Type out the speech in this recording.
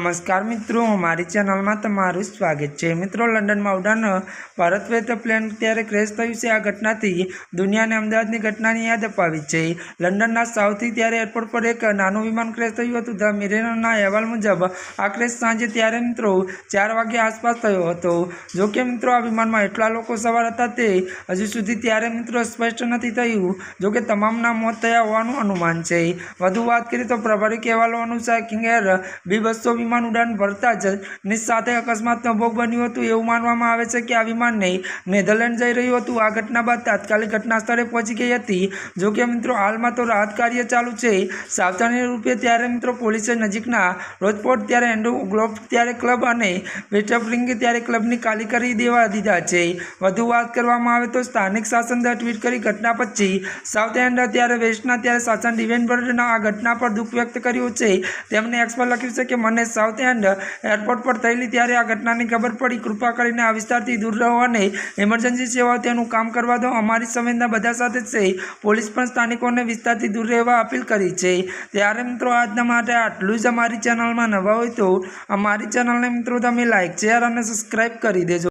नमस्कार मित्रों, हमारी चैनल में तमारुं स्वागत है। मित्रों, लंडन में उड़ान भारत वेत प्लेन त्यारे क्रेश थयुं छे। आ घटनाथी दुनिया ने अमदावादनी घटनानी याद अपावी छे। लंडनना साउथी त्यारे एरपोर्ट पर एक नानुं विमान क्रेश थयुं हतुं। ध मिररना अहेवाल मुजब आ क्रेश सांजे त्यारे मित्रों 4 वागे आसपास थयो हतो। जो कि मित्रों, आ विमानमां एटला लोको सवार हता ते हजू सुधी त्यारे मित्रों स्पष्ट नथी थयुं। जो कि तमामना मौत थया होवानुं अनुमान छे। वधु वात करीए तो प्रामाणिक अहेवालो अनुसार किंग एयर B-200 विमान उड़ान भरता ज ની સાથે અકસ્માતનો ભોગ બન્યું હતું। એવું માનવામાં આવે છે કે આ વિમાનને નેધરલેન્ડ જઈ રહ્યું હતું। આ ઘટના બાદ તાત્કાલિક ઘટના સ્થળે પહોંચી ગઈ હતી। જો કે મિત્રો હાલમાં તો રાહત કાર્ય ચાલુ છે। સાવધાની રૂપે ત્યારે મિત્રો પોલીસે નજીકના રોજપોર્ટ ત્યારે એન્ડ્રુ ગ્લોબ ત્યારે ક્લબ અને વેટરફ્લિંગ ત્યારે ક્લબની ખાલી કરી દેવા દીધા છે। વધુ વાત કરવામાં આવે તો સ્થાનિક શાસન દ્વારા ટ્વીટ કરી ઘટના પછી સાઉથ એન્ડ ત્યારે વેસ્ટના ત્યારે શાસન ડિવેનબર્ગના આ ઘટના પર દુઃખ વ્યક્ત કર્યું છે। તેમણે એક્સ પર લખ્યું છે કે મને સાઉથ એન્ડ एरपोर्ट पर थयेली त्यारे आ घटनानी खबर पड़ी। कृपा करीने आ विस्तारथी दूर रहो अने इमरजन्सी सेवाओ तेनुं काम करवा दो। अमारी संवेदना बधा साथे छे। पोलीस पण स्थानिकोने विस्तारथी दूर रहेवा अपील करी छे। त्यारे मित्रों आजना माटे आटलुं ज। अमारी चेनलमां नवा होय तो अमारी चेनलने मित्रों तमे लाइक शेर अने सब्सक्राइब करी देजो।